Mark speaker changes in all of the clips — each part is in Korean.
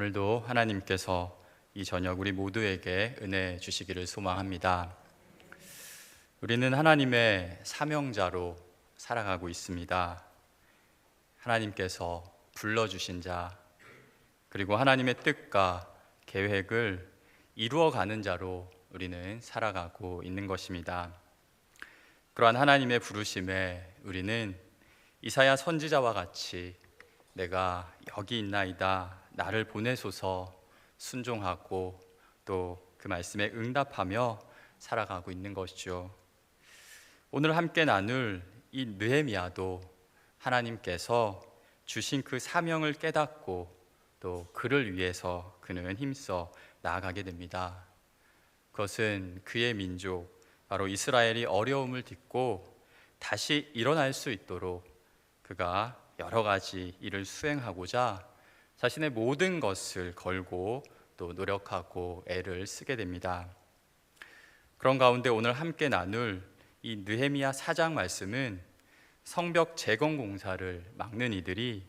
Speaker 1: 오늘도 하나님께서 이 저녁 우리 모두에게 은혜 주시기를 소망합니다. 우리는 하나님의 사명자로 살아가고 있습니다. 하나님께서 불러주신 자, 그리고 하나님의 뜻과 계획을 이루어가는 자로 우리는 살아가고 있는 것입니다. 그러한 하나님의 부르심에 우리는 이사야 선지자와 같이 내가 여기 있나이다, 나를 보내소서 순종하고 또 그 말씀에 응답하며 살아가고 있는 것이죠. 오늘 함께 나눌 이 느헤미야도 하나님께서 주신 그 사명을 깨닫고 또 그를 위해서 그는 힘써 나아가게 됩니다. 그것은 그의 민족, 바로 이스라엘이 어려움을 딛고 다시 일어날 수 있도록 그가 여러 가지 일을 수행하고자 자신의 모든 것을 걸고 또 노력하고 애를 쓰게 됩니다. 그런 가운데 오늘 함께 나눌 이 느헤미야 4장 말씀은 성벽 재건 공사를 막는 이들이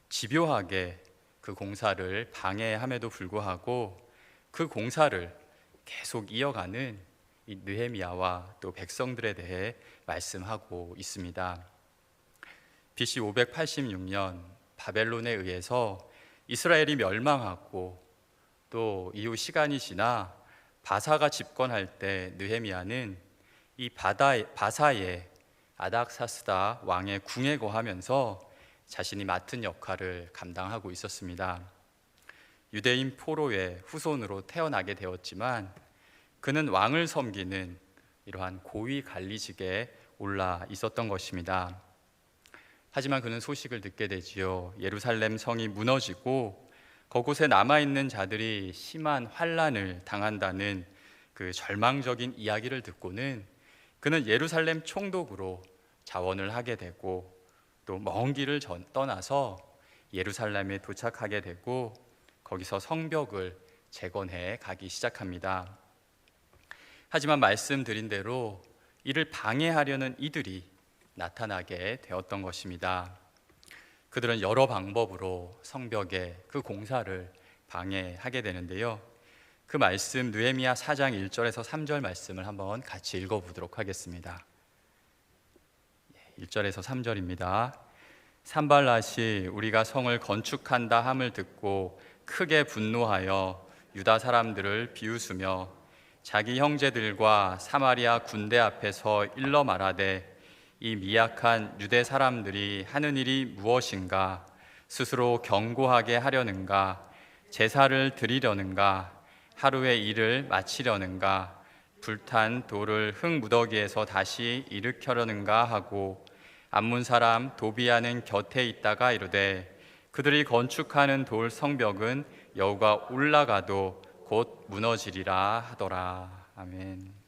Speaker 1: 집요하게 그 공사를 방해함에도 불구하고 그 공사를 계속 이어가는 이 느헤미야와 또 백성들에 대해 말씀하고 있습니다. BC 586년 바벨론에 의해서 이스라엘이 멸망하고 또 이후 시간이 지나 바사가 집권할 때 느헤미야는 이 바사의 아닥사스다 왕의 궁에 거하면서 자신이 맡은 역할을 감당하고 있었습니다. 유대인 포로의 후손으로 태어나게 되었지만 그는 왕을 섬기는 이러한 고위 관리직에 올라 있었던 것입니다. 하지만 그는 소식을 듣게 되지요. 예루살렘 성이 무너지고 그곳에 남아있는 자들이 심한 환난을 당한다는 그 절망적인 이야기를 듣고는 그는 예루살렘 총독으로 자원을 하게 되고 또 먼 길을 떠나서 예루살렘에 도착하게 되고 거기서 성벽을 재건해 가기 시작합니다. 하지만 말씀드린 대로 이를 방해하려는 이들이 나타나게 되었던 것입니다. 그들은 여러 방법으로 성벽의 그 공사를 방해하게 되는데요. 그 말씀 느헤미야 4장 1절에서 3절 말씀을 한번 같이 읽어보도록 하겠습니다. 1절에서 3절입니다. 산발랏이 우리가 성을 건축한다 함을 듣고 크게 분노하여 유다 사람들을 비웃으며 자기 형제들과 사마리아 군대 앞에서 일러 말하되 이 미약한 유대 사람들이 하는 일이 무엇인가? 스스로 견고하게 하려는가? 제사를 드리려는가? 하루의 일을 마치려는가? 불탄 돌을 흙 무더기에서 다시 일으켜려는가 하고 암몬 사람 도비아는 곁에 있다가 이르되 그들이 건축하는 돌 성벽은 여호가 올라가도 곧 무너지리라 하더라. 아멘.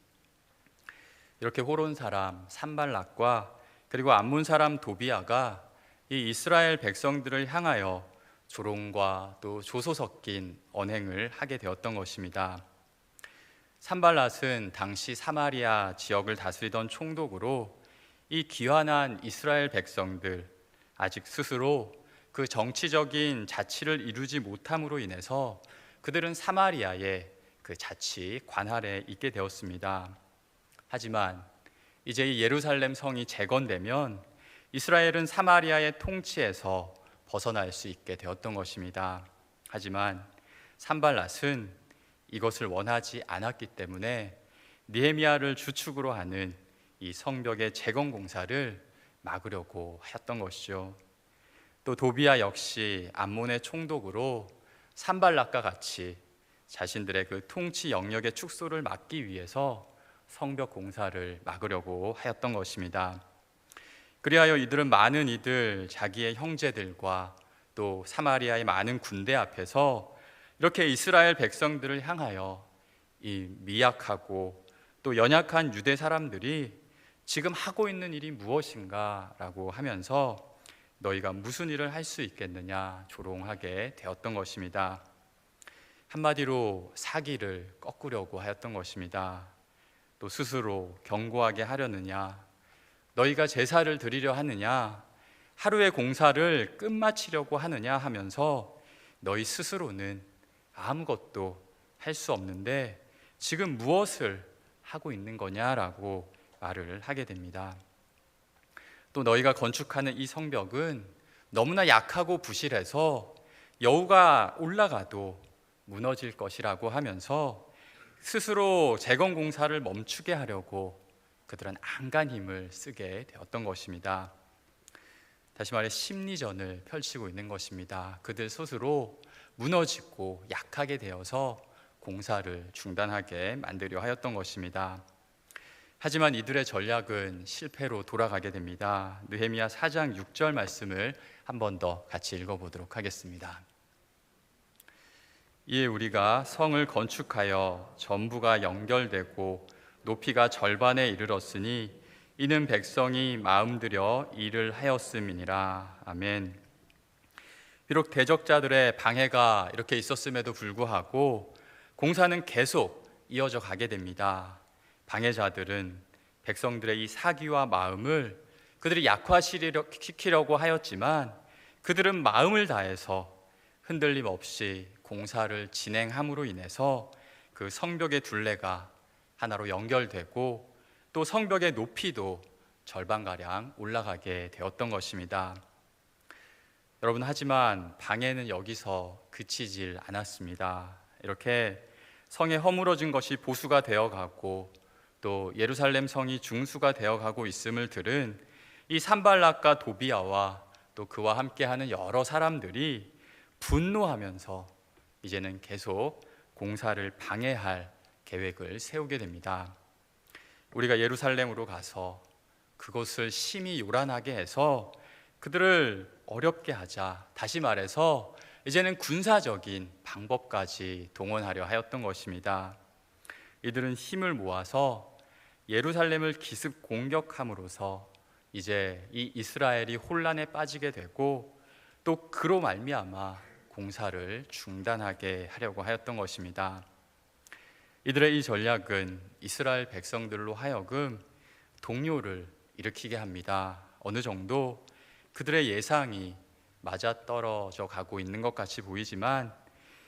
Speaker 1: 이렇게 호론 사람 산발랏과 그리고 암몬 사람 도비아가 이 이스라엘 백성들을 향하여 조롱과 또 조소 섞인 언행을 하게 되었던 것입니다. 산발랏은 당시 사마리아 지역을 다스리던 총독으로 이 귀환한 이스라엘 백성들, 아직 스스로 그 정치적인 자치를 이루지 못함으로 인해서 그들은 사마리아의 그 자치 관할에 있게 되었습니다. 하지만 이제 이 예루살렘 성이 재건되면 이스라엘은 사마리아의 통치에서 벗어날 수 있게 되었던 것입니다. 하지만 산발랏은 이것을 원하지 않았기 때문에 느헤미야를 주축으로 하는 이 성벽의 재건 공사를 막으려고 하였던 것이죠. 또 도비아 역시 암몬의 총독으로 산발랏과 같이 자신들의 그 통치 영역의 축소를 막기 위해서 성벽 공사를 막으려고 하였던 것입니다. 그리하여 이들은 많은 이들 자기의 형제들과 또 사마리아의 많은 군대 앞에서 이렇게 이스라엘 백성들을 향하여 이 미약하고 또 연약한 유대 사람들이 지금 하고 있는 일이 무엇인가 라고 하면서 너희가 무슨 일을 할 수 있겠느냐 조롱하게 되었던 것입니다. 한마디로 사기를 꺾으려고 하였던 것입니다. 또 스스로 견고하게 하려느냐, 너희가 제사를 드리려 하느냐, 하루의 공사를 끝마치려고 하느냐 하면서 너희 스스로는 아무것도 할 수 없는데 지금 무엇을 하고 있는 거냐라고 말을 하게 됩니다. 또 너희가 건축하는 이 성벽은 너무나 약하고 부실해서 여우가 올라가도 무너질 것이라고 하면서 스스로 재건 공사를 멈추게 하려고 그들은 안간 힘을 쓰게 되었던 것입니다. 다시 말해 심리전을 펼치고 있는 것입니다. 그들 스스로 무너지고 약하게 되어서 공사를 중단하게 만들려 하였던 것입니다. 하지만 이들의 전략은 실패로 돌아가게 됩니다. 느헤미야 4장 6절 말씀을 한 번 더 같이 읽어보도록 하겠습니다. 이에 우리가 성을 건축하여 전부가 연결되고 높이가 절반에 이르렀으니 이는 백성이 마음들여 일을 하였음이니라. 아멘. 비록 대적자들의 방해가 이렇게 있었음에도 불구하고 공사는 계속 이어져 가게 됩니다. 방해자들은 백성들의 이 사기와 마음을 그들이 약화시키려고 하였지만 그들은 마음을 다해서 흔들림 없이 공사를 진행함으로 인해서 그 성벽의 둘레가 하나로 연결되고 또 성벽의 높이도 절반가량 올라가게 되었던 것입니다. 여러분, 하지만 방해는 여기서 그치질 않았습니다. 이렇게 성에 허물어진 것이 보수가 되어가고 또 예루살렘 성이 중수가 되어가고 있음을 들은 이 산발락과 도비아와 또 그와 함께하는 여러 사람들이 분노하면서 이제는 계속 공사를 방해할 계획을 세우게 됩니다. 우리가 예루살렘으로 가서 그곳을 심히 요란하게 해서 그들을 어렵게 하자, 다시 말해서 이제는 군사적인 방법까지 동원하려 하였던 것입니다. 이들은 힘을 모아서 예루살렘을 기습 공격함으로써 이제 이 이스라엘이 혼란에 빠지게 되고 또 그로 말미암아 공사를 중단하게 하려고 하였던 것입니다. 이들의 이 전략은 이스라엘 백성들로 하여금 동요를 일으키게 합니다. 어느 정도 그들의 예상이 맞아떨어져 가고 있는 것 같이 보이지만,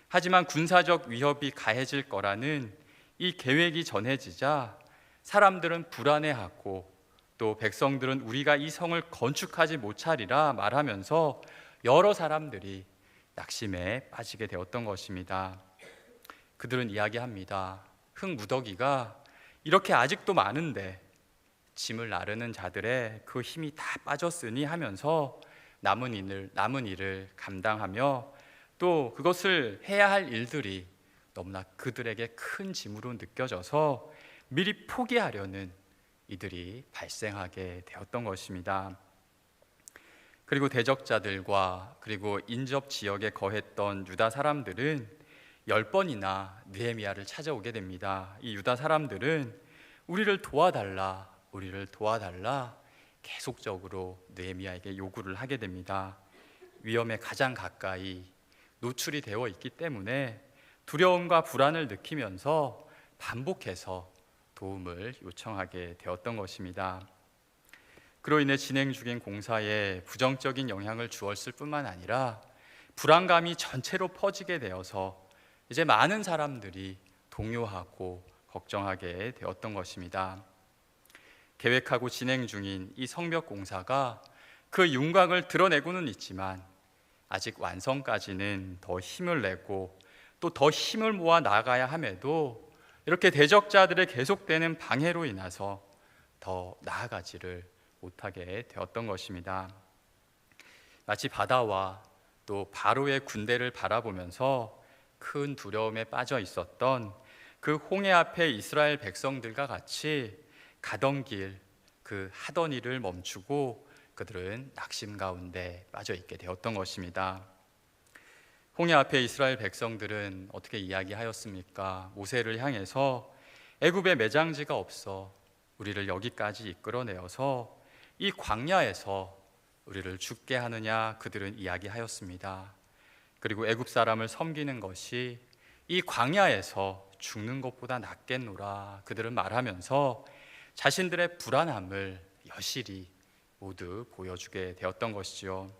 Speaker 1: 하지만 군사적 위협이 가해질 거라는 이 계획이 전해지자 사람들은 불안해하고 또 백성들은 우리가 이 성을 건축하지 못하리라 말하면서 여러 사람들이 낙심에 빠지게 되었던 것입니다. 그들은 이야기합니다. 흙무더기가 이렇게 아직도 많은데 짐을 나르는 자들의 그 힘이 다 빠졌으니 하면서 남은 일을 감당하며 또 그것을 해야 할 일들이 너무나 그들에게 큰 짐으로 느껴져서 미리 포기하려는 이들이 발생하게 되었던 것입니다. 그리고 대적자들과 그리고 인접 지역에 거했던 유다 사람들은 10번이나 느헤미야를 찾아오게 됩니다. 이 유다 사람들은 우리를 도와달라 계속적으로 느헤미야에게 요구를 하게 됩니다. 위험에 가장 가까이 노출이 되어 있기 때문에 두려움과 불안을 느끼면서 반복해서 도움을 요청하게 되었던 것입니다. 그로 인해 진행 중인 공사에 부정적인 영향을 주었을 뿐만 아니라 불안감이 전체로 퍼지게 되어서 이제 많은 사람들이 동요하고 걱정하게 되었던 것입니다. 계획하고 진행 중인 이 성벽 공사가 그 윤곽을 드러내고는 있지만 아직 완성까지는 더 힘을 내고 또 더 힘을 모아 나가야 함에도 이렇게 대적자들의 계속되는 방해로 인해서 더 나아가지를 못하게 되었던 것입니다. 마치 바다와 또 바로의 군대를 바라보면서 큰 두려움에 빠져 있었던 그 홍해 앞에 이스라엘 백성들과 같이 가던 길, 그 하던 일을 멈추고 그들은 낙심 가운데 빠져 있게 되었던 것입니다. 홍해 앞에 이스라엘 백성들은 어떻게 이야기하였습니까? 모세를 향해서 애굽에 매장지가 없어 우리를 여기까지 이끌어내어서 이 광야에서 우리를 죽게 하느냐 그들은 이야기하였습니다. 그리고 애굽 사람을 섬기는 것이 이 광야에서 죽는 것보다 낫겠노라 그들은 말하면서 자신들의 불안함을 여실히 모두 보여주게 되었던 것이죠.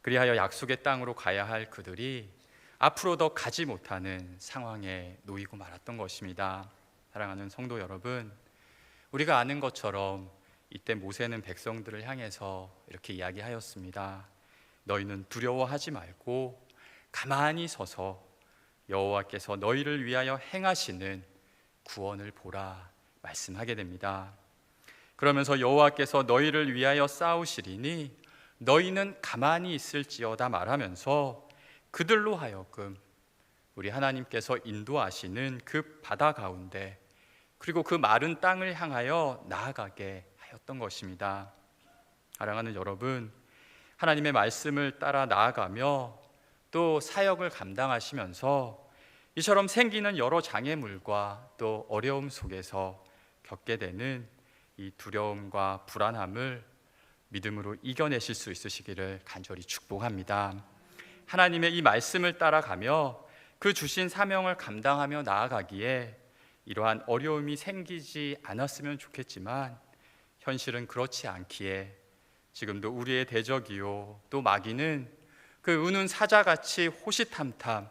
Speaker 1: 그리하여 약속의 땅으로 가야 할 그들이 앞으로 더 가지 못하는 상황에 놓이고 말았던 것입니다. 사랑하는 성도 여러분, 우리가 아는 것처럼 이때 모세는 백성들을 향해서 이렇게 이야기하였습니다. 너희는 두려워하지 말고 가만히 서서 여호와께서 너희를 위하여 행하시는 구원을 보라 말씀하게 됩니다. 그러면서 여호와께서 너희를 위하여 싸우시리니 너희는 가만히 있을지어다 말하면서 그들로 하여금 우리 하나님께서 인도하시는 그 바다 가운데 그리고 그 마른 땅을 향하여 나아가게 하였던 것입니다. 사랑하는 여러분, 하나님의 말씀을 따라 나아가며 또 사역을 감당하시면서 이처럼 생기는 여러 장애물과 또 어려움 속에서 겪게 되는 이 두려움과 불안함을 믿음으로 이겨내실 수 있으시기를 간절히 축복합니다. 하나님의 이 말씀을 따라가며 그 주신 사명을 감당하며 나아가기에 이러한 어려움이 생기지 않았으면 좋겠지만 현실은 그렇지 않기에 지금도 우리의 대적이요 또 마귀는 그 우는 사자같이 호시탐탐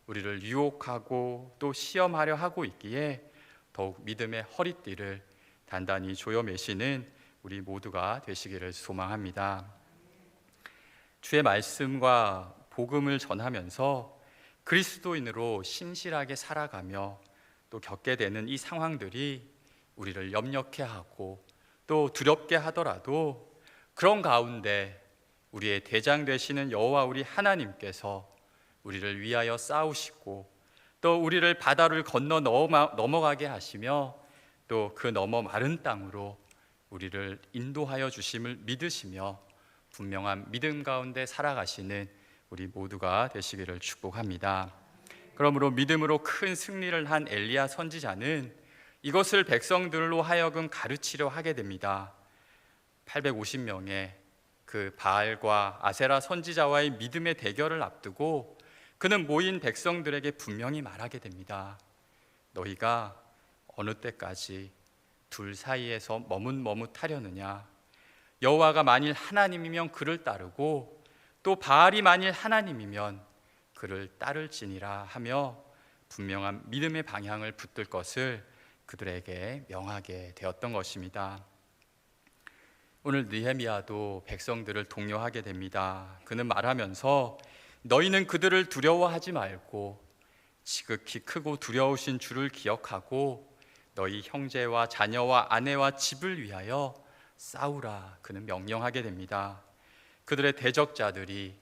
Speaker 1: 우리를 유혹하고 또 시험하려 하고 있기에 더욱 믿음의 허리띠를 단단히 조여매시는 우리 모두가 되시기를 소망합니다. 주의 말씀과 복음을 전하면서 그리스도인으로 신실하게 살아가며 또 겪게 되는 이 상황들이 우리를 염려케 하고 또 두렵게 하더라도 그런 가운데 우리의 대장 되시는 여호와 우리 하나님께서 우리를 위하여 싸우시고 또 우리를 바다를 건너 넘어가게 하시며 또 그 너머 마른 땅으로 우리를 인도하여 주심을 믿으시며 분명한 믿음 가운데 살아가시는 우리 모두가 되시기를 축복합니다. 그러므로 믿음으로 큰 승리를 한 엘리야 선지자는 이것을 백성들로 하여금 가르치려 하게 됩니다. 850명의 그 바알과 아세라 선지자와의 믿음의 대결을 앞두고 그는 모인 백성들에게 분명히 말하게 됩니다. 너희가 어느 때까지 둘 사이에서 머뭇머뭇하려느냐? 여호와가 만일 하나님이면 그를 따르고 또 바알이 만일 하나님이면 그를 따를지니라 하며 분명한 믿음의 방향을 붙들 것을 그들에게 명하게 되었던 것입니다. 오늘 느헤미야도 백성들을 독려하게 됩니다. 그는 말하면서 너희는 그들을 두려워하지 말고 지극히 크고 두려우신 주를 기억하고 너희 형제와 자녀와 아내와 집을 위하여 싸우라 그는 명령하게 됩니다. 그들의 대적자들이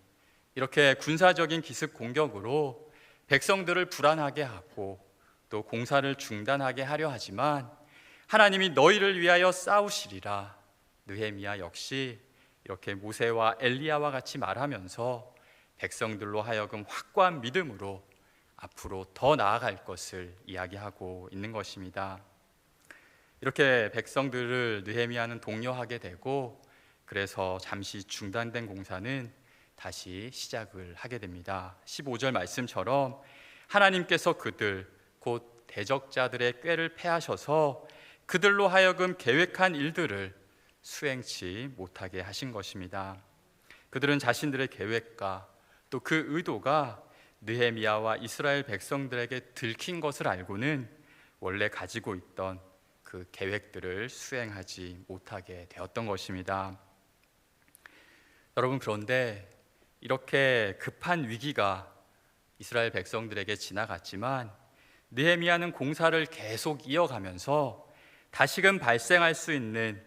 Speaker 1: 이렇게 군사적인 기습 공격으로 백성들을 불안하게 하고 또 공사를 중단하게 하려 하지만 하나님이 너희를 위하여 싸우시리라. 느헤미야 역시 이렇게 모세와 엘리야와 같이 말하면서 백성들로 하여금 확고한 믿음으로 앞으로 더 나아갈 것을 이야기하고 있는 것입니다. 이렇게 백성들을 느헤미야는 독려하게 되고 그래서 잠시 중단된 공사는 다시 시작을 하게 됩니다. 15절 말씀처럼 하나님께서 그들 곧 대적자들의 꾀를 패하셔서 그들로 하여금 계획한 일들을 수행치 못하게 하신 것입니다. 그들은 자신들의 계획과 또 그 의도가 느헤미야와 이스라엘 백성들에게 들킨 것을 알고는 원래 가지고 있던 그 계획들을 수행하지 못하게 되었던 것입니다. 여러분, 그런데 이렇게 급한 위기가 이스라엘 백성들에게 지나갔지만 느헤미야는 공사를 계속 이어가면서 다시금 발생할 수 있는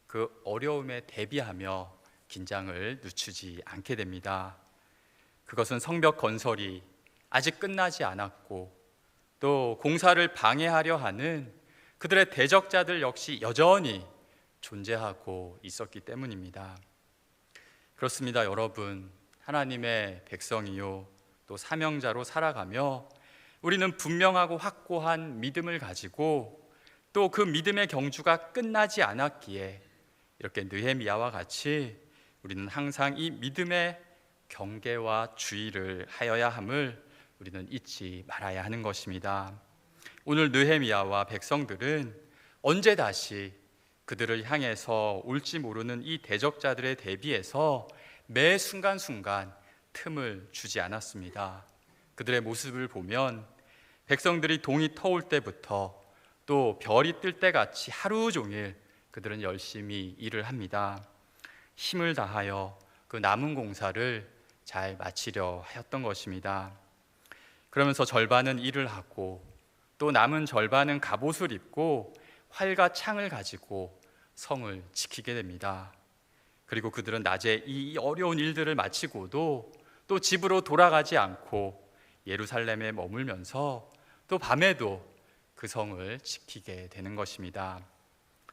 Speaker 1: 그 어려움에 대비하며 긴장을 늦추지 않게 됩니다. 그것은 성벽 건설이 아직 끝나지 않았고 또 공사를 방해하려 하는 그들의 대적자들 역시 여전히 존재하고 있었기 때문입니다. 그렇습니다, 여러분. 하나님의 백성이요 또 사명자로 살아가며 우리는 분명하고 확고한 믿음을 가지고 또 그 믿음의 경주가 끝나지 않았기에 이렇게 느헤미야와 같이 우리는 항상 이 믿음의 경계와 주의를 하여야 함을 우리는 잊지 말아야 하는 것입니다. 오늘 느헤미야와 백성들은 언제 다시 그들을 향해서 올지 모르는 이 대적자들에 대비해서 매 순간순간 틈을 주지 않았습니다. 그들의 모습을 보면 백성들이 동이 터올 때부터 또 별이 뜰 때같이 하루 종일 그들은 열심히 일을 합니다. 힘을 다하여 그 남은 공사를 잘 마치려 하였던 것입니다. 그러면서 절반은 일을 하고 또 남은 절반은 갑옷을 입고 활과 창을 가지고 성을 지키게 됩니다. 그리고 그들은 낮에 이 어려운 일들을 마치고도 또 집으로 돌아가지 않고 예루살렘에 머물면서 또 밤에도 그 성을 지키게 되는 것입니다.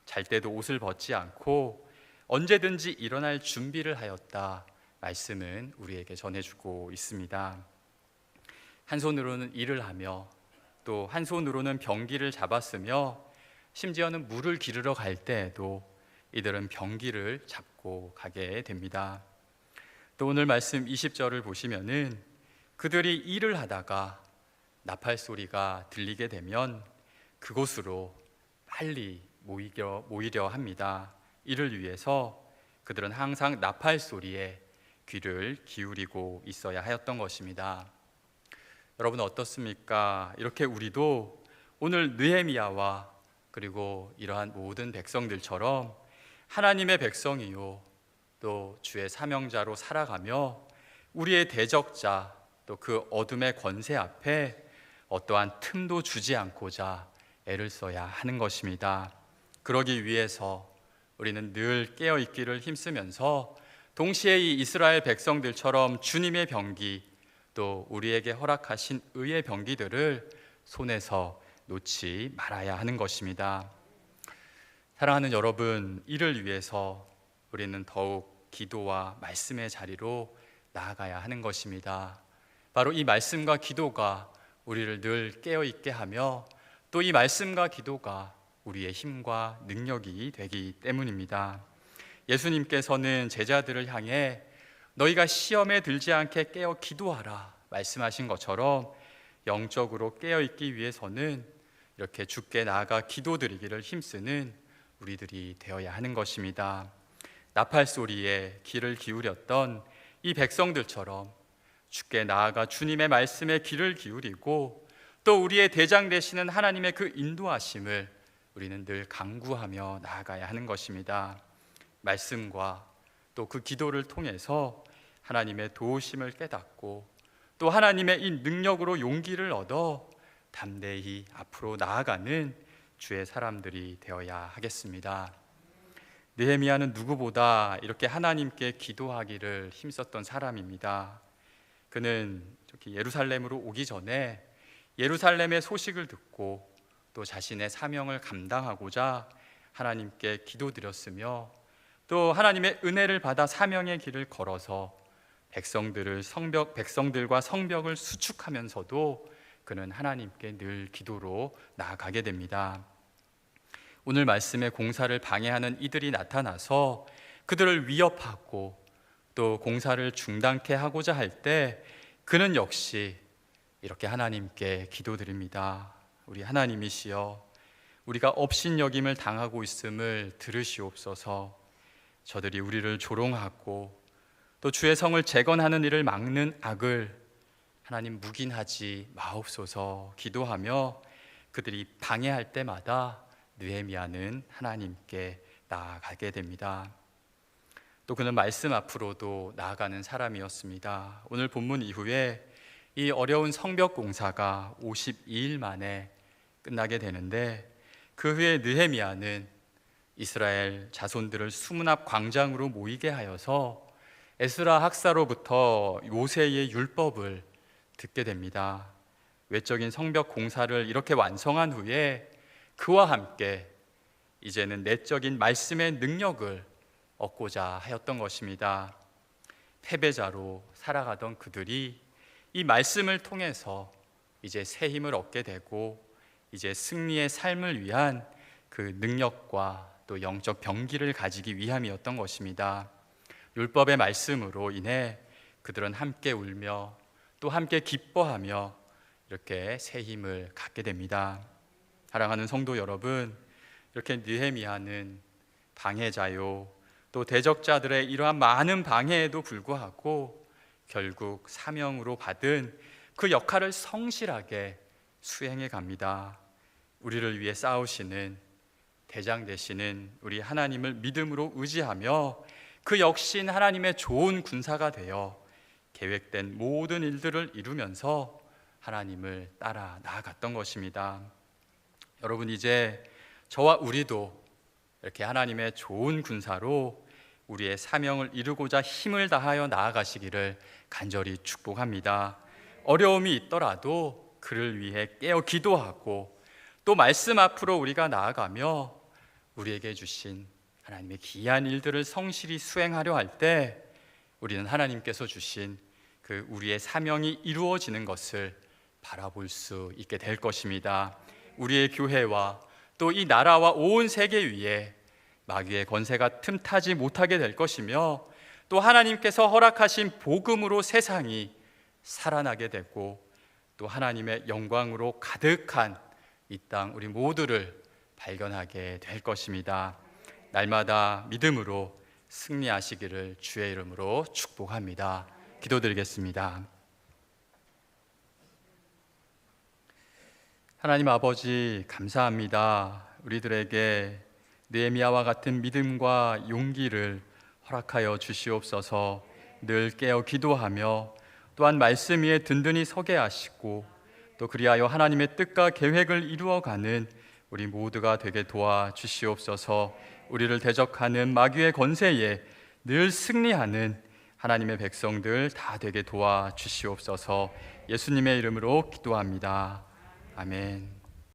Speaker 1: 잘 때도 옷을 벗지 않고 언제든지 일어날 준비를 하였다 말씀은 우리에게 전해주고 있습니다. 한 손으로는 일을 하며 또 한 손으로는 병기를 잡았으며 심지어는 물을 기르러 갈 때에도 이들은 병기를 잡고 가게 됩니다. 또 오늘 말씀 20절을 보시면은 그들이 일을 하다가 나팔 소리가 들리게 되면 그곳으로 빨리 모이려 합니다. 이를 위해서 그들은 항상 나팔 소리에 귀를 기울이고 있어야 하였던 것입니다. 여러분 어떻습니까? 이렇게 우리도 오늘 느헤미야와 그리고 이러한 모든 백성들처럼 하나님의 백성이요 또 주의 사명자로 살아가며 우리의 대적자 또 그 어둠의 권세 앞에 어떠한 틈도 주지 않고자 애를 써야 하는 것입니다. 그러기 위해서 우리는 늘 깨어있기를 힘쓰면서 동시에 이 이스라엘 백성들처럼 주님의 병기 또 우리에게 허락하신 의의 병기들을 손에서 놓지 말아야 하는 것입니다. 사랑하는 여러분, 이를 위해서 우리는 더욱 기도와 말씀의 자리로 나아가야 하는 것입니다. 바로 이 말씀과 기도가 우리를 늘 깨어있게 하며 또 이 말씀과 기도가 우리의 힘과 능력이 되기 때문입니다. 예수님께서는 제자들을 향해 너희가 시험에 들지 않게 깨어 기도하라 말씀하신 것처럼 영적으로 깨어있기 위해서는 이렇게 주께 나아가 기도드리기를 힘쓰는 우리들이 되어야 하는 것입니다. 나팔 소리에 귀를 기울였던 이 백성들처럼 주께 나아가 주님의 말씀에 귀를 기울이고 또 우리의 대장 되시는 하나님의 그 인도하심을 우리는 늘 간구하며 나아가야 하는 것입니다. 말씀과 또 그 기도를 통해서 하나님의 도우심을 깨닫고 또 하나님의 이 능력으로 용기를 얻어 담대히 앞으로 나아가는 주의 사람들이 되어야 하겠습니다. 느헤미야는 누구보다 이렇게 하나님께 기도하기를 힘썼던 사람입니다. 그는 예루살렘으로 오기 전에 예루살렘의 소식을 듣고 또 자신의 사명을 감당하고자 하나님께 기도드렸으며 또 하나님의 은혜를 받아 사명의 길을 걸어서 백성들과 성벽을 수축하면서도 그는 하나님께 늘 기도로 나아가게 됩니다. 오늘 말씀의 공사를 방해하는 이들이 나타나서 그들을 위협하고 또 공사를 중단케 하고자 할 때 그는 역시 이렇게 하나님께 기도드립니다. 우리 하나님이시여, 우리가 업신여김을 당하고 있음을 들으시옵소서. 저들이 우리를 조롱하고 또 주의 성을 재건하는 일을 막는 악을 하나님 묵인하지 마옵소서 기도하며 그들이 방해할 때마다 느헤미야는 하나님께 나아가게 됩니다. 또 그는 말씀 앞으로도 나아가는 사람이었습니다. 오늘 본문 이후에 이 어려운 성벽 공사가 52일 만에 끝나게 되는데 그 후에 느헤미야는 이스라엘 자손들을 수문 앞 광장으로 모이게 하여서 에스라 학사로부터 모세의 율법을 듣게 됩니다. 외적인 성벽 공사를 이렇게 완성한 후에 그와 함께 이제는 내적인 말씀의 능력을 얻고자 하였던 것입니다. 패배자로 살아가던 그들이 이 말씀을 통해서 이제 새 힘을 얻게 되고 이제 승리의 삶을 위한 그 능력과 또 영적 병기를 가지기 위함이었던 것입니다. 율법의 말씀으로 인해 그들은 함께 울며 또 함께 기뻐하며 이렇게 새 힘을 갖게 됩니다. 사랑하는 성도 여러분, 이렇게 느헤미야는 방해자요 또 대적자들의 이러한 많은 방해에도 불구하고 결국 사명으로 받은 그 역할을 성실하게 수행해 갑니다. 우리를 위해 싸우시는 대장 되시는 우리 하나님을 믿음으로 의지하며 그 역신 하나님의 좋은 군사가 되어 계획된 모든 일들을 이루면서 하나님을 따라 나아갔던 것입니다. 여러분, 이제 저와 우리도 이렇게 하나님의 좋은 군사로 우리의 사명을 이루고자 힘을 다하여 나아가시기를 간절히 축복합니다. 어려움이 있더라도 그를 위해 깨어 기도하고 또 말씀 앞으로 우리가 나아가며 우리에게 주신 하나님의 귀한 일들을 성실히 수행하려 할 때 우리는 하나님께서 주신 그 우리의 사명이 이루어지는 것을 바라볼 수 있게 될 것입니다. 우리의 교회와 또 이 나라와 온 세계 위에 마귀의 권세가 틈타지 못하게 될 것이며 또 하나님께서 허락하신 복음으로 세상이 살아나게 되고 또 하나님의 영광으로 가득한 이 땅 우리 모두를 발견하게 될 것입니다. 날마다 믿음으로 승리하시기를 주의 이름으로 축복합니다. 기도드리겠습니다. 하나님 아버지, 감사합니다. 우리들에게 느헤미야와 같은 믿음과 용기를 허락하여 주시옵소서. 늘 깨어 기도하며 또한 말씀 위에 든든히 서게 하시고 또 그리하여 하나님의 뜻과 계획을 이루어가는 우리 모두가 되게 도와주시옵소서. 우리를 대적하는 마귀의 권세에 늘 승리하는 하나님의 백성들 다 되게 도와주시옵소서. 예수님의 이름으로 기도합니다. 아멘.